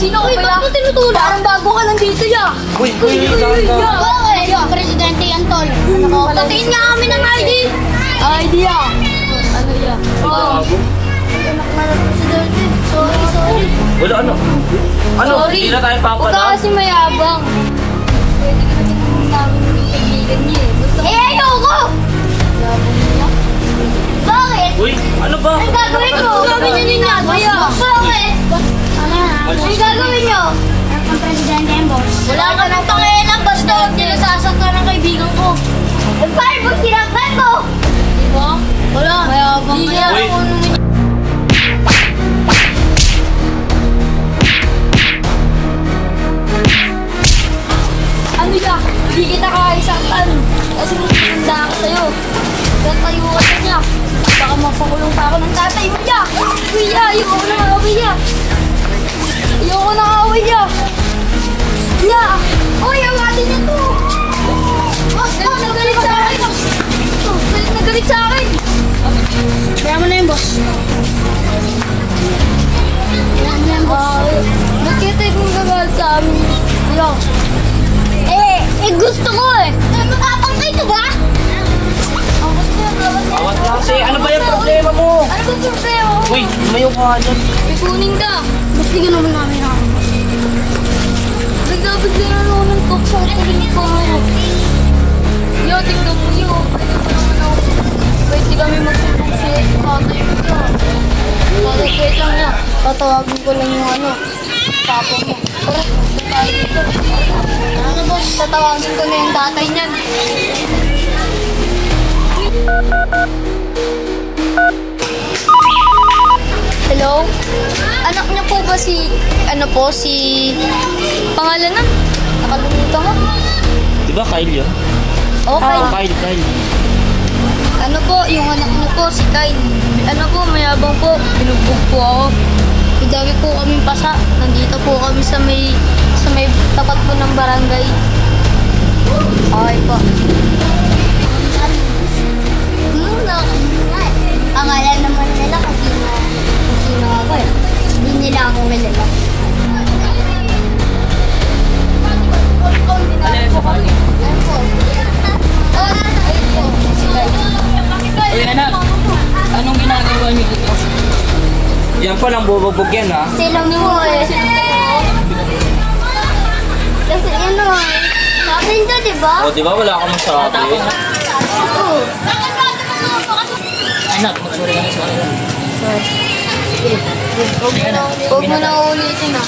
Sino ka ba? Ba't mo tinutulak? Parang bago ka lang dito, ya. Uy, Bakit? Presidente yan, tol. Tatiin nga kami ng ID. ID, ya. Ano, ya? Anak na ng presidente. Sorry. Wala ano? Ano? Sorry. Hindi na tayo Huwag ka papalag? kasi mayabang. Pwede ka na tinanong namin yung kaibigan niya eh. Basta Ayoko! yabang niya. Bakit? Uy, ano ba? Ang gagawin mo? Sabi niya ni Nadia. Bakit? Ang gagawin nyo? Ang presidente yan, boss. Wala ka nang pakialam. Basta huwag nila sasaktan ng kaibigan ko. Eh, paano mo sinaktan ko? Di ba? Wala. Mayabang ka yan. Uy. Ano ya? Hindi kita kakisaktan. Kasi maganda ako sa'yo. Kaya tayo ka na niya. Baka mapakulong pa ako ng tatay mo niya. Uy, ya. Ayoko na away ya. Ayoko na away ya. Ya. Uy, awatin niya to. Boss, nagalit sa akin. Nagalit sa akin. Kaya mo na yun, boss. Kaya mo na yun, boss. Ba't kaya tayo kung nagalit sa amin? Ya. Gusto ko eh. Matapang kayo to ba? Awat na kasi. Ano ba yung problema mo? Ano ba problema mo? Uy, lumayo ka nga dyan. May kunin ka. Basta ka naman namin ako. Bigla na naman ng tukso ang kunin ko. Yo, tignan mo yo. Pwede ko naman ako. Pwede kami magtulong sa tatay mo ka. Wait lang niya. Tatawagin ko lang yung ano. Papa mo. Tara, tayo dito. Ano boss? Tatawagin ko na yung tatay niyan. Hello? Anak niyo po ba si... Ano po? Si... Pangalan na? Nakalimutan ko. Di ba Kyle yun? Okay. Kyle. Ano po, yung anak niyo po, si Kyle. Ano po, mayabang po. Binugbog po ako. Madami po kaming pasa. Nandito po kami sa may tapat po ng barangay. Okay po. Akala naman nila kasi sino ako eh. Hindi nila ako kilala. Uy, anak. Anong ginagawa niyo dito? Yan pa lang bubugbog yan, ha? Sila mo eh. Kasi ano eh. Sabi nito, di ba? O, di ba wala akong masabi? Oo. Anak, magsuri ka na sa kanila. Huwag mo na ulitin ah.